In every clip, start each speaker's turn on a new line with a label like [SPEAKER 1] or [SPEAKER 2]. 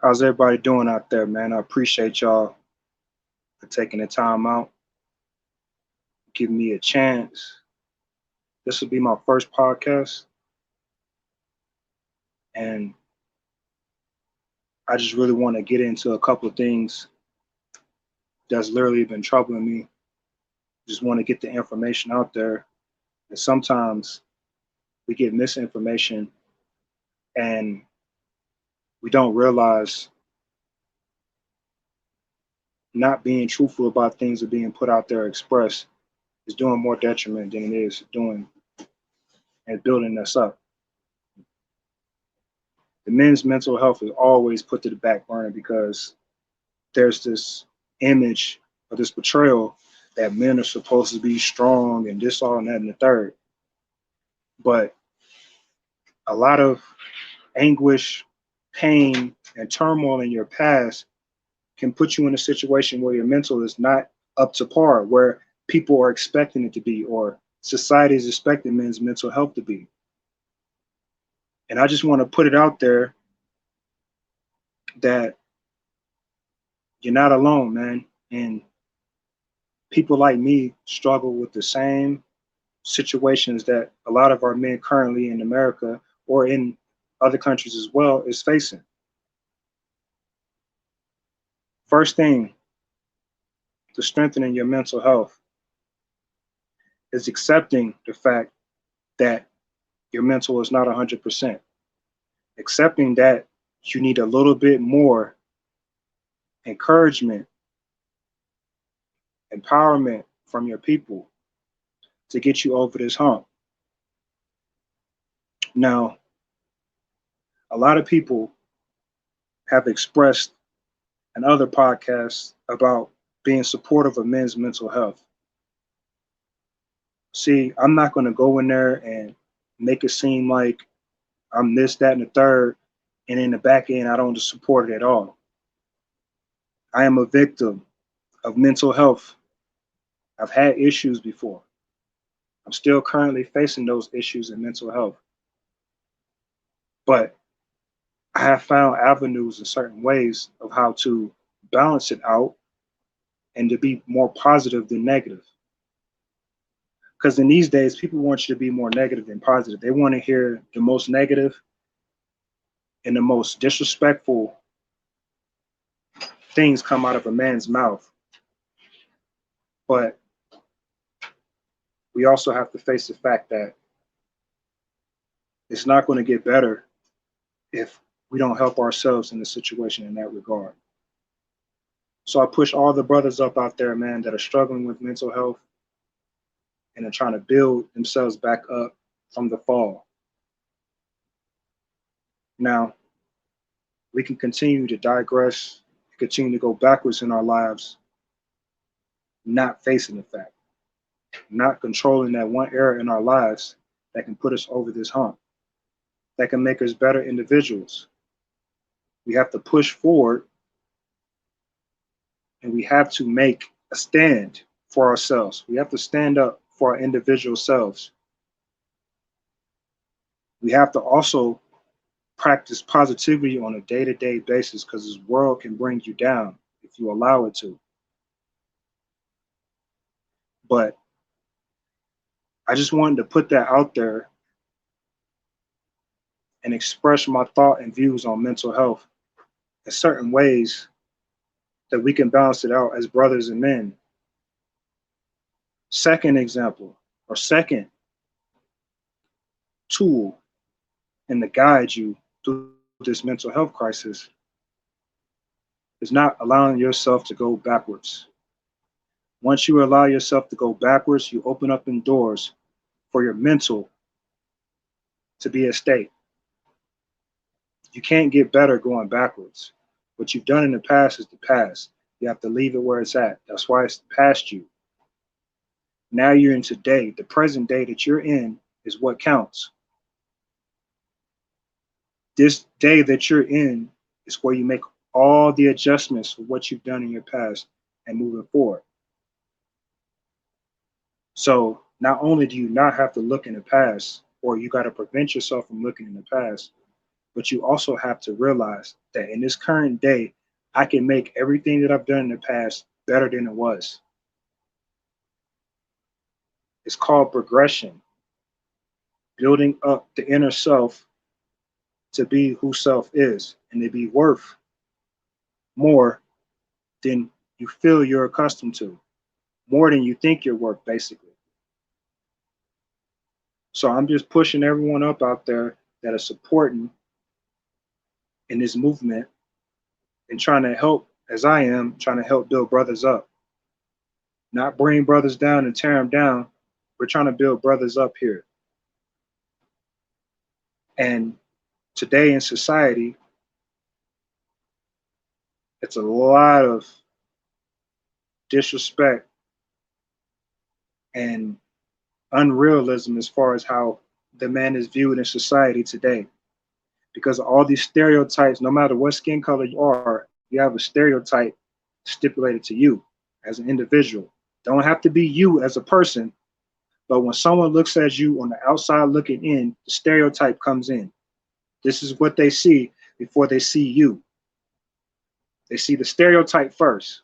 [SPEAKER 1] How's everybody doing out there, man? I appreciate y'all for taking the time out, giving me a chance. This will be my first podcast, and I just really want to get into a couple of things that's literally been troubling me. Just want to get the information out there. And sometimes we get misinformation and we don't realize not being truthful about things that are being put out there expressed is doing more detriment than it is doing and building us up. The men's mental health is always put to the back burner because there's this image or this portrayal that men are supposed to be strong and this, all, and that, and the third. But a lot of anguish, pain, and turmoil in your past can put you in a situation where your mental is not up to par, where people are expecting it to be, or society is expecting men's mental health to be. And I just want to put it out there that you're not alone, man. And people like me struggle with the same situations that a lot of our men currently in America or in other countries as well is facing. First thing to strengthening your mental health is accepting the fact that your mental is not 100%. Accepting that you need a little bit more encouragement, empowerment from your people to get you over this hump. Now, a lot of people have expressed in other podcasts about being supportive of men's mental health. See, I'm not going to go in there and make it seem like I'm this, that, and the third, and in the back end, I don't support it at all. I am a victim of mental health. I've had issues before. I'm still currently facing those issues in mental health. But I have found avenues in certain ways of how to balance it out and to be more positive than negative. Because in these days, people want you to be more negative than positive. They want to hear the most negative and the most disrespectful things come out of a man's mouth. But we also have to face the fact that it's not going to get better if we don't help ourselves in the situation in that regard. So I push all the brothers up out there, man, that are struggling with mental health and are trying to build themselves back up from the fall. Now, we can continue to digress, continue to go backwards in our lives, not facing the fact, not controlling that one area in our lives that can put us over this hump, that can make us better individuals. We have to push forward and we have to make a stand for ourselves. We have to stand up for our individual selves. We have to also practice positivity on a day to day basis because this world can bring you down if you allow it to. But I just wanted to put that out there and express my thought and views on mental health in certain ways that we can balance it out as brothers and men. Second example, or second tool and to guide you through this mental health crisis is not allowing yourself to go backwards. Once you allow yourself to go backwards, you open up in doors for your mental to be at stake. You can't get better going backwards. What you've done in the past is the past. You have to leave it where it's at. That's why it's past you. Now you're in today. The present day that you're in is what counts. This day that you're in is where you make all the adjustments for what you've done in your past and moving forward. So not only do you not have to look in the past, or you got to prevent yourself from looking in the past, But you also have to realize that in this current day, I can make everything that I've done in the past better than it was. It's called progression, building up the inner self to be who self is and to be worth more than you feel you're accustomed to, more than you think you're worth, basically. So I'm just pushing everyone up out there that are supporting in this movement and trying to help, as I am, trying to help build brothers up, not bring brothers down and tear them down. We're trying to build brothers up here. And today in society, it's a lot of disrespect and unrealism as far as how the man is viewed in society today. Because of all these stereotypes, no matter what skin color you are, you have a stereotype stipulated to you as an individual. Don't have to be you as a person, but when someone looks at you on the outside looking in, the stereotype comes in. This is what they see before they see you. They see the stereotype first.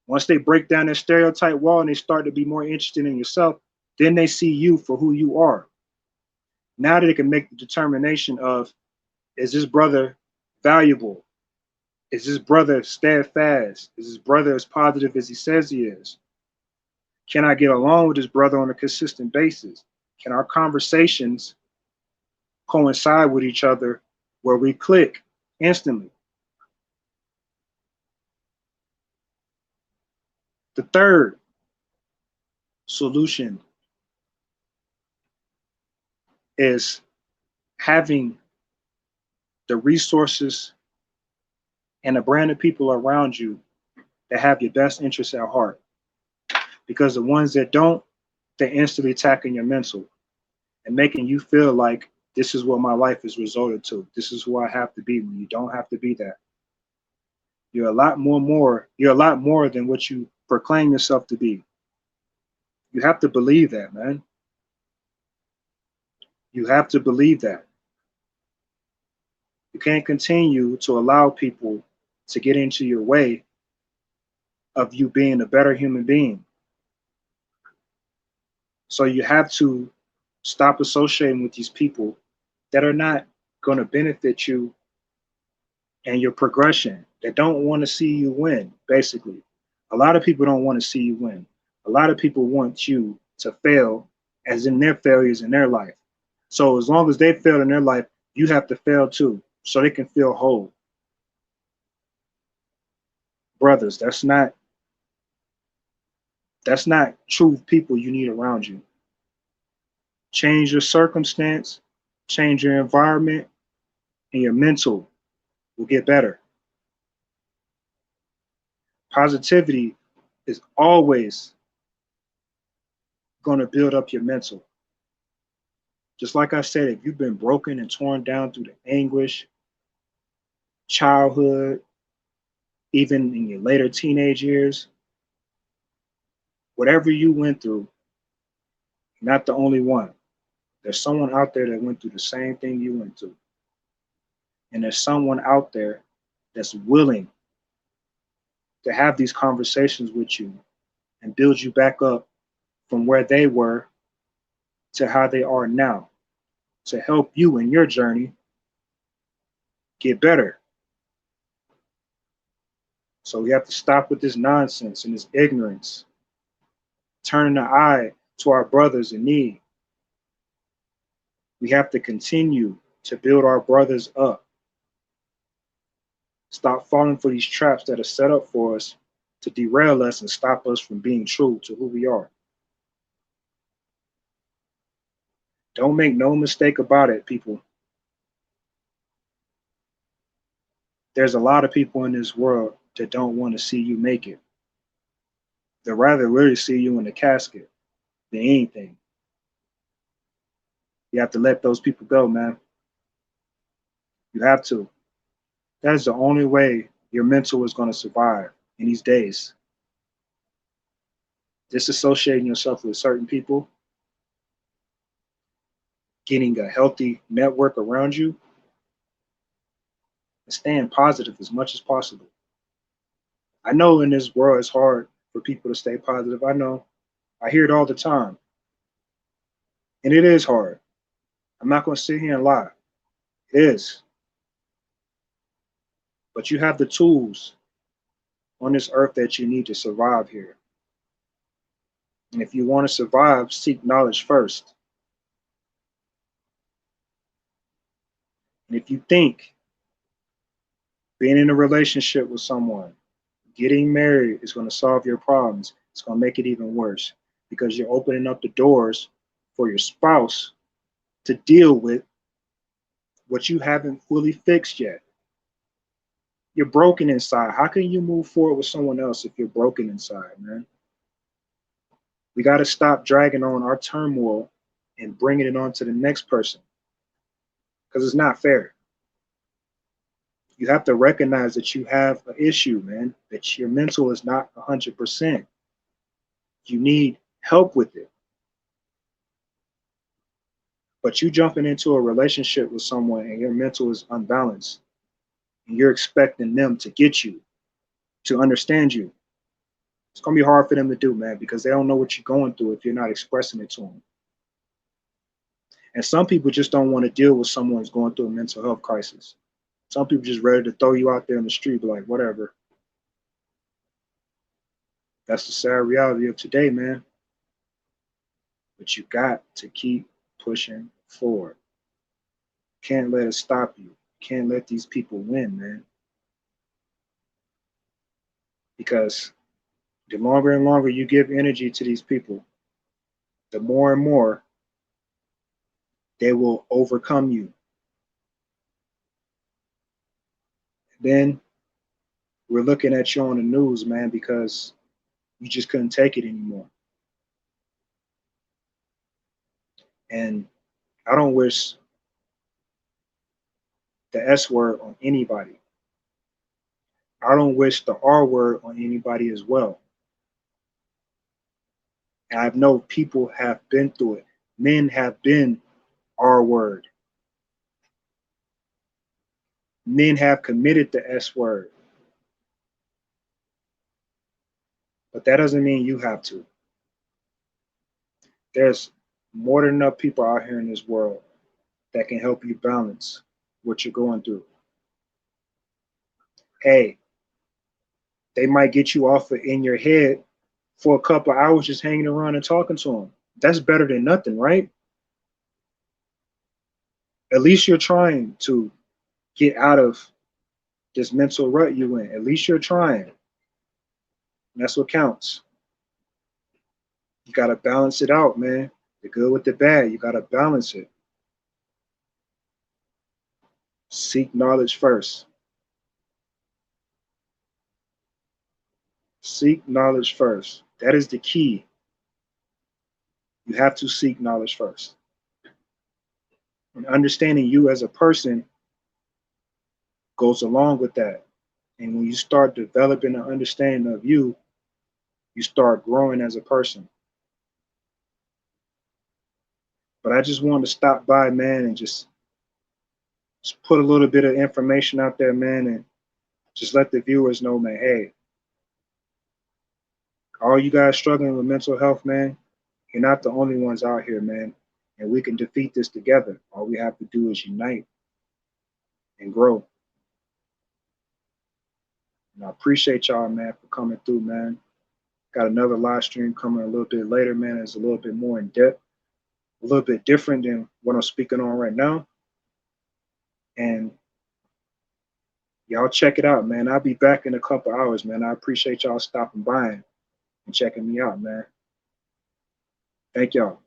[SPEAKER 1] Once they break down that stereotype wall and they start to be more interested in yourself, then they see you for who you are. Now they can make the determination of, is this brother valuable? Is this brother steadfast? Is this brother as positive as he says he is? Can I get along with this brother on a consistent basis? Can our conversations coincide with each other where we click instantly? The third solution is having the resources and a brand of people around you that have your best interests at heart. Because the ones that don't, they're instantly attacking your mental and making you feel like this is what my life is resorted to. This is who I have to be when you don't have to be that. You're a lot more than what you proclaim yourself to be. You have to believe that, man. You have to believe that. You can't continue to allow people to get into your way of you being a better human being. So you have to stop associating with these people that are not going to benefit you and your progression, that don't want to see you win, basically. A lot of people don't want to see you win. A lot of people want you to fail, as in their failures in their life. So as long as they failed in their life, you have to fail too, so they can feel whole. Brothers, that's not true people you need around you. Change your circumstance, change your environment, and your mental will get better. Positivity is always going to build up your mental. Just like I said, if you've been broken and torn down through the anguish, childhood, even in your later teenage years, whatever you went through, you're not the only one. There's someone out there that went through the same thing you went through. And there's someone out there that's willing to have these conversations with you and build you back up from where they were to how they are now, to help you in your journey get better. So we have to stop with this nonsense and this ignorance, turning the eye to our brothers in need. We have to continue to build our brothers up. Stop falling for these traps that are set up for us to derail us and stop us from being true to who we are. Don't make no mistake about it, people. There's a lot of people in this world that don't want to see you make it. They'd rather really see you in the casket than anything. You have to let those people go, man. You have to. That is the only way your mental is going to survive in these days. Disassociating yourself with certain people, getting a healthy network around you, and staying positive as much as possible. I know in this world it's hard for people to stay positive. I know. I hear it all the time. And it is hard. I'm not going to sit here and lie. It is. But you have the tools on this earth that you need to survive here. And if you want to survive, seek knowledge first. And if you think being in a relationship with someone, getting married is going to solve your problems, it's going to make it even worse because you're opening up the doors for your spouse to deal with what you haven't fully fixed yet. You're broken inside. How can you move forward with someone else if you're broken inside, man? We got to stop dragging on our turmoil and bringing it on to the next person because it's not fair. You have to recognize that you have an issue, man, that your mental is not 100%. You need help with it. But you jumping into a relationship with someone and your mental is unbalanced, and you're expecting them to get you, to understand you. It's going to be hard for them to do, man, because they don't know what you're going through if you're not expressing it to them. And some people just don't want to deal with someone who's going through a mental health crisis. Some people just ready to throw you out there in the street, like, whatever. That's the sad reality of today, man. But you got to keep pushing forward. Can't let it stop you. Can't let these people win, man. Because the longer and longer you give energy to these people, the more and more they will overcome you. Then we're looking at you on the news, man, because you just couldn't take it anymore. And I don't wish the S word on anybody. I don't wish the R word on anybody as well. And I know people have been through it. Men have been R word. Men have committed the S word. But that doesn't mean you have to. There's more than enough people out here in this world that can help you balance what you're going through. Hey, they might get you off of in your head for a couple of hours just hanging around and talking to them. That's better than nothing, right? At least you're trying to get out of this mental rut you in. At least you're trying. And that's what counts. You got to balance it out, man. The good with the bad. You got to balance it. Seek knowledge first. Seek knowledge first. That is the key. You have to seek knowledge first. And understanding you as a person goes along with that. And when you start developing an understanding of you, you start growing as a person. But I just wanted to stop by, man, and just put a little bit of information out there, man, and just let the viewers know, man, hey, all you guys struggling with mental health, man, you're not the only ones out here, man. And we can defeat this together. All we have to do is unite and grow. And I appreciate y'all, man, for coming through, man. Got another live stream coming a little bit later, man. It's a little bit more in depth, a little bit different than what I'm speaking on right now. And y'all check it out, man. I'll be back in a couple hours, man. I appreciate y'all stopping by and checking me out, man. Thank y'all.